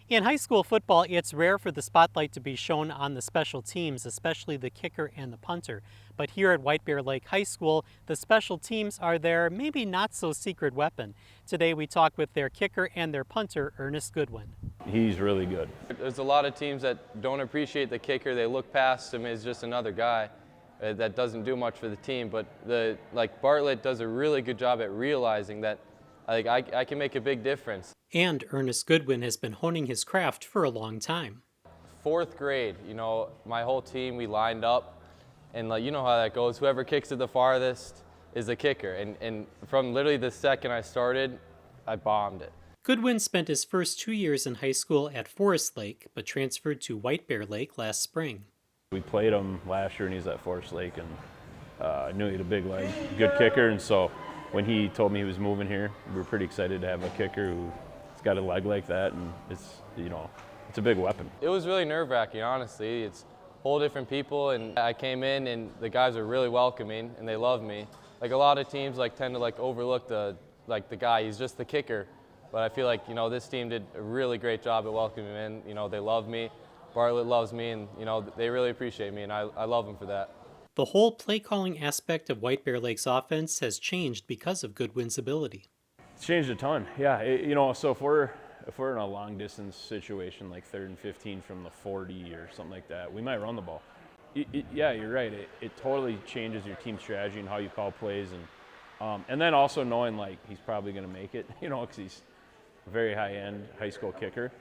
In high school football, it's rare for the spotlight to be shown on the special teams, especially the kicker and the punter. But here at White Bear Lake High School, the special teams are their maybe not so secret weapon. Today we talk with their kicker and their punter, Ernest Goodwin. He's really good. There's a lot of teams that don't appreciate the kicker. They look past him as just another guy that doesn't do much for the team. But Bartlett does a really good job at realizing that I can make a big difference. And Ernest Goodwin has been honing his craft for a long time. 4th grade, my whole team, we lined up, and you know how that goes. Whoever kicks it the farthest is the kicker. And from literally the second I started, I bombed it. Goodwin spent his first 2 years in high school at Forest Lake, but transferred to White Bear Lake last spring. We played him last year, and he's at Forest Lake, and I knew he had a big leg, good kicker, and so when he told me he was moving here, we were pretty excited to have a kicker who's got a leg like that, and it's a big weapon. It was really nerve-wracking, honestly. It's whole different people, and I came in, and the guys are really welcoming, and they love me. Like a lot of teams tend to overlook the guy. He's just the kicker. But I feel like, this team did a really great job at welcoming him in. They love me, Bartlett loves me, and, they really appreciate me, and I love them for that. The whole play-calling aspect of White Bear Lake's offense has changed because of Goodwin's ability. It's changed a ton, yeah. So if we're in a long-distance situation, like 3rd and 15 from the 40 or something like that, we might run the ball. Yeah, you're right. It totally changes your team strategy and how you call plays, and then also knowing he's probably going to make it, because he's a very high-end high school kicker.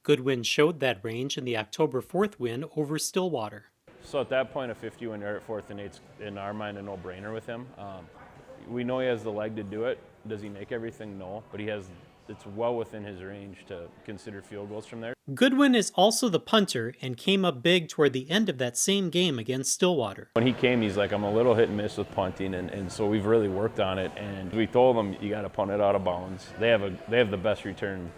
Goodwin showed that range in the October 4th win over Stillwater. So at that point, a 50 when you're at 4th and 8's in our mind a no-brainer with him. We know he has the leg to do it. Does he make everything? No, but it's well within his range to consider field goals from there. Goodwin is also the punter and came up big toward the end of that same game against Stillwater. When he came, he's like, I'm a little hit and miss with punting, and so we've really worked on it. And we told him, you got to punt it out of bounds. They have the best return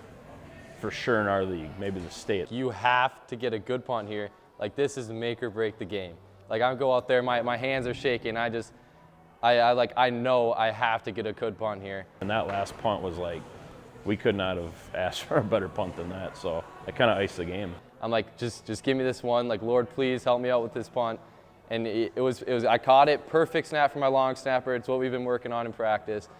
for sure in our league, maybe the state. You have to get a good punt here. This is make or break the game. I go out there, my hands are shaking. I know I have to get a good punt here. And that last punt was we could not have asked for a better punt than that, so that kind of iced the game. I'm just give me this one. Lord, please help me out with this punt. And it was I caught it, perfect snap for my long snapper. It's what we've been working on in practice.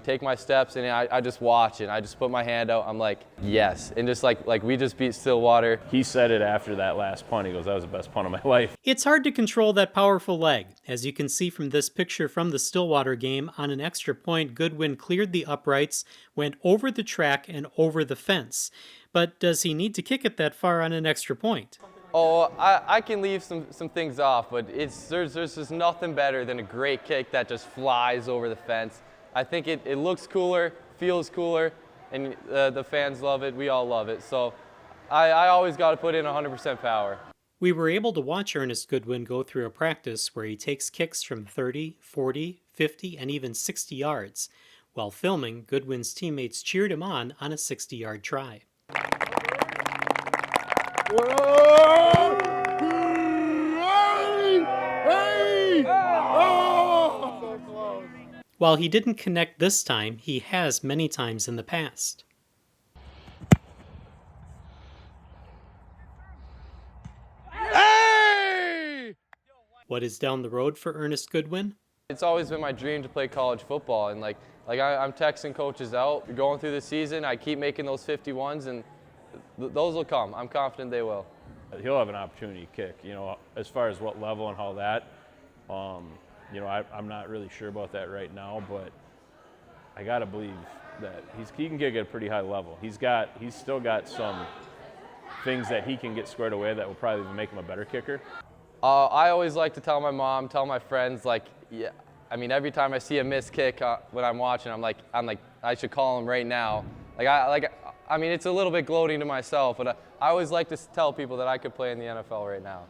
Take my steps, and I just watch it. I just put my hand out. I'm like, yes. And just we just beat Stillwater. He said it after that last punt. He goes, that was the best punt of my life. It's hard to control that powerful leg. As you can see from this picture from the Stillwater game, on an extra point, Goodwin cleared the uprights, went over the track, and over the fence. But does he need to kick it that far on an extra point? Oh, I can leave some things off, but there's just nothing better than a great kick that just flies over the fence. I think it looks cooler, feels cooler, and the fans love it. We all love it. So I always got to put in 100% power. We were able to watch Ernest Goodwin go through a practice where he takes kicks from 30, 40, 50, and even 60 yards. While filming, Goodwin's teammates cheered him on a 60-yard try. While he didn't connect this time, he has many times in the past. Hey! What is down the road for Ernest Goodwin? It's always been my dream to play college football, and I'm texting coaches out, going through the season. I keep making those 51s, and those will come. I'm confident they will. He'll have an opportunity to kick. As far as what level and how that. I'm not really sure about that right now, but I got to believe that he can kick at a pretty high level. He's still got some things that he can get squared away that will probably make him a better kicker. I always like to tell my mom, tell my friends, every time I see a missed kick when I'm watching, I'm like, I should call him right now. It's a little bit gloating to myself, but I always like to tell people that I could play in the NFL right now.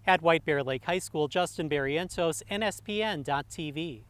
At White Bear Lake High School, Justin Barrientos, NSPN.TV.